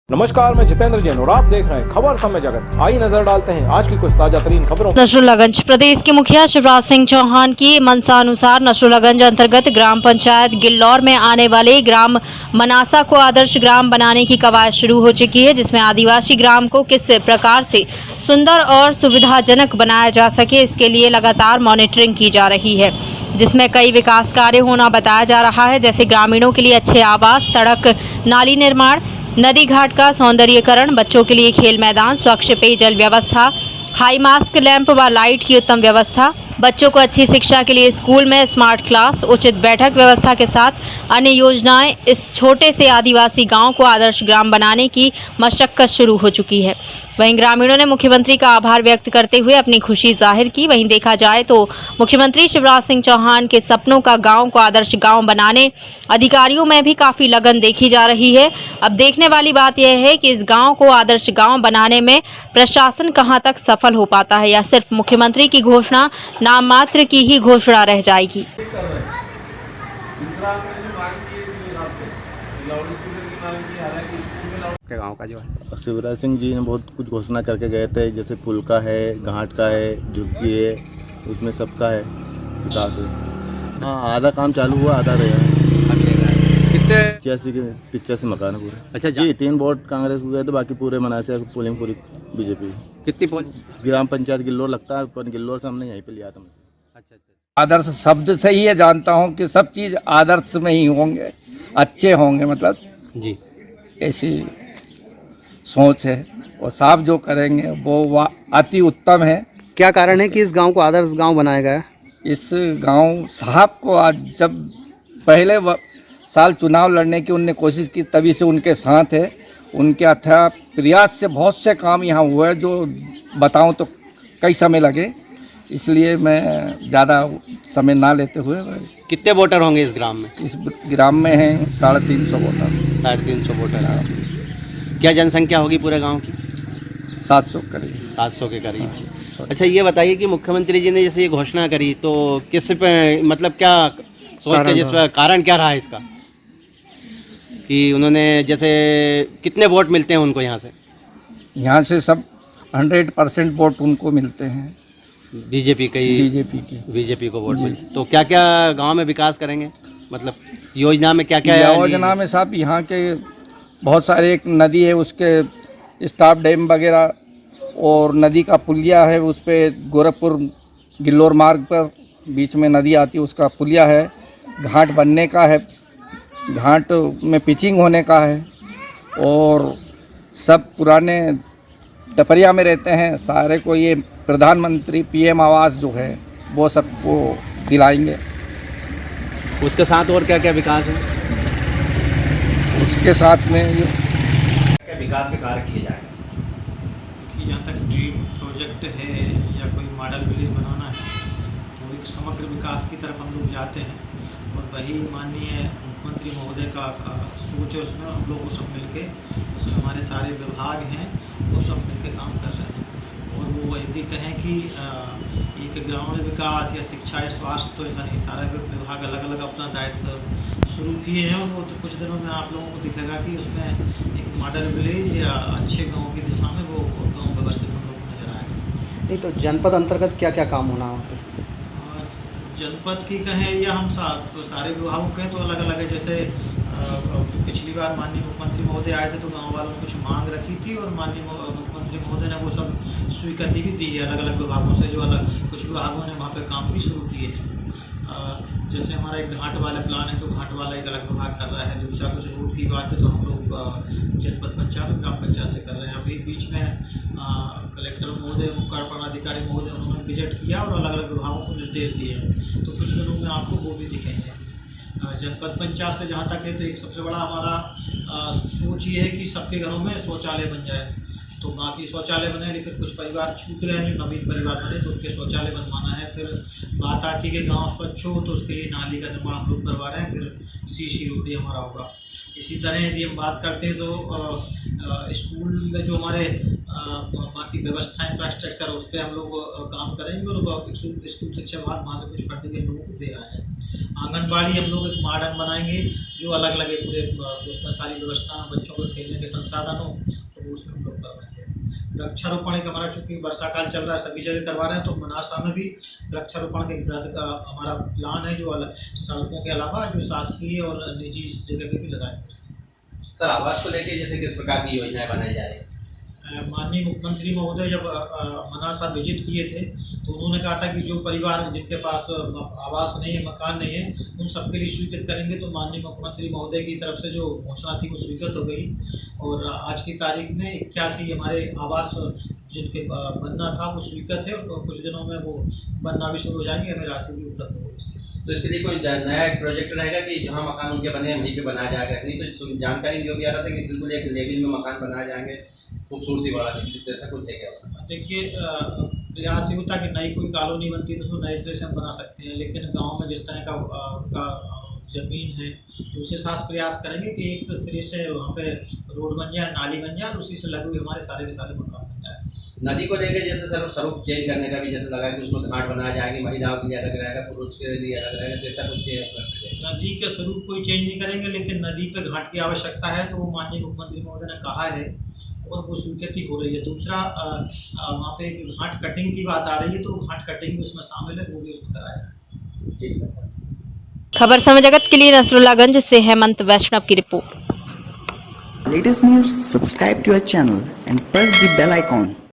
नमस्कार, मैं जितेंद्र जैन और आप देख रहे हैं खबर समय जगत। आइए नजर डालते हैं आज की कुछ ताजा तरीन खबरों। नसरुल्लागंज प्रदेश के मुखिया शिवराज सिंह चौहान की मंशानुसार नसरुल्लागंज अंतर्गत ग्राम पंचायत गिल्लौर में आने वाले ग्राम मनासा को आदर्श ग्राम बनाने की कवायद शुरू हो चुकी है, जिसमें आदिवासी ग्राम को किस प्रकार से सुंदर और सुविधाजनक बनाया जा सके, इसके लिए लगातार मॉनिटरिंग की जा रही है, जिसमें कई विकास कार्य होना बताया जा रहा है, जैसे ग्रामीणों के लिए अच्छे आवास, सड़क नाली निर्माण, नदी घाट का सौंदर्यीकरण, बच्चों के लिए खेल मैदान, स्वच्छ पेयजल व्यवस्था, हाई मास्क लैंप व लाइट की उत्तम व्यवस्था, बच्चों को अच्छी शिक्षा के लिए स्कूल में स्मार्ट क्लास, उचित बैठक व्यवस्था के साथ अन्य योजनाएं इस छोटे से आदिवासी गांव को आदर्श ग्राम बनाने की मशक्कत शुरू हो चुकी है। वहीं ग्रामीणों ने मुख्यमंत्री का आभार व्यक्त करते हुए अपनी खुशी जाहिर की। वहीं देखा जाए तो मुख्यमंत्री शिवराज सिंह चौहान के सपनों का गांव को आदर्श गांव बनाने अधिकारियों में भी काफी लगन देखी जा रही है। अब देखने वाली बात यह है कि इस गांव को आदर्श गांव बनाने में प्रशासन कहां तक सफल हो पाता है या सिर्फ मुख्यमंत्री की घोषणा नाम मात्र की ही घोषणा रह जाएगी। गाँव का जो है शिवराज सिंह जी ने बहुत कुछ घोषणा करके गए थे, जैसे पुल का है, घाट का है, झुग्गी है, उसमें सबका है विकास है। हाँ, आधा काम चालू हुआ, आधा रहेगा। कितने 85 के 85 मकान है पूरे। अच्छा जी 3 वोट कांग्रेस को गए थे, बाकी पूरे मनासे पोलिंग पूरी बीजेपी। कितनी पोल? ग्राम पंचायत गिल्लौर लगता है, पर गिल्लौर से हमने यहीं पे लिया था। अच्छा। आदर्श शब्द से ही ये जानता हूँ कि सब चीज़ आदर्श में ही होंगे, अच्छे होंगे, मतलब जी ऐसी सोच है और साफ जो करेंगे वो अति उत्तम है। क्या कारण है कि इस गांव को आदर्श गांव बनाया गया है? इस गांव साहब को आज जब पहले साल चुनाव लड़ने की उनने कोशिश की, तभी से उनके साथ है। उनके अथक प्रयास से बहुत से काम यहाँ हुए, जो बताऊं तो कई समय लगे, इसलिए मैं ज़्यादा समय ना लेते हुए। कितने वोटर होंगे इस ग्राम में? इस ग्राम में हैं 350 वोटर। 350 वोटर है। क्या जनसंख्या होगी पूरे गांव की? 700 करीब। 700 के करीब। अच्छा, ये बताइए कि मुख्यमंत्री जी ने जैसे ये घोषणा करी तो किस पे, मतलब क्या सोच के, जिस पर कारण क्या रहा इसका कि उन्होंने जैसे कितने वोट मिलते हैं उनको यहाँ से? यहाँ से सब 100% वोट उनको मिलते हैं, बीजेपी बीजेपी को वोट मिलते। तो क्या क्या गांव में विकास करेंगे, मतलब योजना में क्या क्या है? योजना में साहब यहाँ के बहुत सारे, एक नदी है उसके स्टाफ डैम वगैरह, और नदी का पुलिया है, उस पर गोरखपुर गिल्लौर मार्ग पर बीच में नदी आती है, उसका पुलिया है। घाट बनने का है, घाट में पिचिंग होने का है, और सब पुराने टपरिया में रहते हैं सारे को ये प्रधानमंत्री PM आवास जो है वो सबको दिलाएंगे। उसके साथ और क्या क्या विकास है? उसके साथ में ये क्या विकास के कार्य किए जाएंगे? कि जहाँ तक ड्रीम प्रोजेक्ट है या कोई मॉडल विलेज बनाना है तो एक समग्र विकास की तरफ हम लोग जाते हैं, और वही माननीय मुख्यमंत्री महोदय का सोच है। उसमें हम लोग सब मिलके, उसमें हमारे सारे विभाग हैं वो सब मिलके काम कर रहे हैं। और वो यदि कहें कि एक ग्रामीण विकास या शिक्षा या स्वास्थ्य, तो ऐसा नहीं, सारा विभाग अलग अलग अपना दायित्व शुरू किए हैं, और वो तो कुछ दिनों में आप लोगों को दिखेगा कि उसमें एक मॉडल विलेज या अच्छे गांव की दिशा में वो गांव व्यवस्थित हम लोग को नजर आएगा। नहीं तो जनपद अंतर्गत क्या क्या काम होना वहाँ पे? जनपद की कहें या हम सारे विभागों कहें तो अलग अलग है। जैसे पिछली बार माननीय मुख्यमंत्री महोदय आए थे तो गाँव वालों ने कुछ मांग रखी थी, और माननीय मुख्यमंत्री महोदय ने वो सब स्वीकृति भी दी है अलग अलग विभागों से, जो अलग कुछ विभागों ने वहाँ पे काम भी शुरू किए हैं। जैसे हमारा एक घाट वाला प्लान है तो घाट वाला एक अलग विभाग कर रहा है। दूसरा कुछ रोड की बात है तो हम लोग जनपद पंचायत और ग्राम पंचायत से कर रहे हैं। अभी बीच में कलेक्टर महोदय, कार्यपालन अधिकारी महोदय, उन्होंने विजिट किया और अलग अलग विभागों को निर्देश दिए हैं, तो कुछ दिनों में आपको वो भी दिखेंगे। जनपद पंचायत से जहाँ तक है तो एक सबसे बड़ा हमारा सोच ये है कि सबके घरों में शौचालय बन जाए। तो बाकी शौचालय बने, लेकिन कुछ परिवार छूट गए हैं, जो नवीन परिवार बने तो उनके शौचालय बनवाना है। फिर बात आती है कि गांव स्वच्छ हो तो उसके लिए नाली का निर्माण हम लोग करवा रहे हैं, फिर सीसी रोड हमारा होगा। इसी तरह यदि हम बात करते हैं तो स्कूल में जो हमारे बाकी व्यवस्था इंफ्रास्ट्रक्चर उस पर हम लोग काम करेंगे, और स्कूल शिक्षा विभाग वहाँ से कुछ फंडिंग लोगों को दे रहा है। आंगनबाड़ी हम लोग एक मॉडर्न बनाएंगे जो अलग अलग एक पूरे उसमें सारी व्यवस्था हो, बच्चों को खेलने के संसाधन हो, तो वो उसमें हम लोग करवाएंगे। वृक्षारोपण एक हमारा चूँकि वर्षा काल चल रहा है, सभी जगह करवा रहे हैं, तो मनासा में भी वृक्षारोपण के वृहद का हमारा प्लान है, जो अलग सड़कों के अलावा जो शासकीय और निजी जगह पे भी लगाएंगे। सर आवास को लेके जैसे किस प्रकार की योजनाएं बनाई जा रही है? माननीय मुख्यमंत्री महोदय जब मनासा विजिट किए थे तो उन्होंने कहा था कि जो परिवार जिनके पास आवास नहीं है, मकान नहीं है, उन सबके लिए स्वीकृत करेंगे। तो माननीय मुख्यमंत्री महोदय की तरफ से जो घोषणा थी वो स्वीकृत हो गई और आज की तारीख में 81 हमारे आवास जिनके बनना था वो स्वीकृत है और कुछ दिनों में वो बनना भी शुरू हो जाएंगे, हमें राशि भी उपलब्ध होगी। तो इसके लिए कोई नया एक प्रोजेक्ट रहेगा कि जहाँ मकान उनके बने हैं वहीं पे बनाया जाएगा? नहीं तो जानकारी भी होगी आ रहा था कि बिल्कुल एक लेवल में मकान बनाए जाएंगे, खूबसूरती बढ़ाने के लिए, ऐसा कुछ है क्या? देखिए प्रयास ये होता है कि नई कोई कॉलोनी बनती है तो उसको नए सिरे से हम बना सकते हैं, लेकिन गांव में जिस तरह का ज़मीन है तो उसे साथ प्रयास करेंगे कि एक सिरे से वहाँ पे रोड बन जाए, नाली बन जाए और उसी से लगे हुए हमारे सारे के सारे मकान बन जाए। नदी को लेकर जैसे सर स्वरूप चेंज करने का भी जैसे लगा कि उसमें घाट बनाया जाएगी, महिलाओं के लिए अलग रहेगा, पुरुष के लिए अलग रहेगा, तो ऐसा कुछ है? नदी के स्वरूप कोई चेंज नहीं करेंगे, लेकिन नदी पे घाट की आवश्यकता है तो वो माननीय मुख्यमंत्री महोदय ने कहा है और वो स्वीकृति हो रही है। दूसरा वहाँ पे घाट कटिंग की बात आ रही है तो घाट कटिंग भी उसमें शामिल है, वो भी उसमें कराया है। ठीक सर। खबर समय जगत के लिए नसरुल्लागंज से हेमंत वैष्णव की report. Latest news, subscribe to our channel and press the bell icon.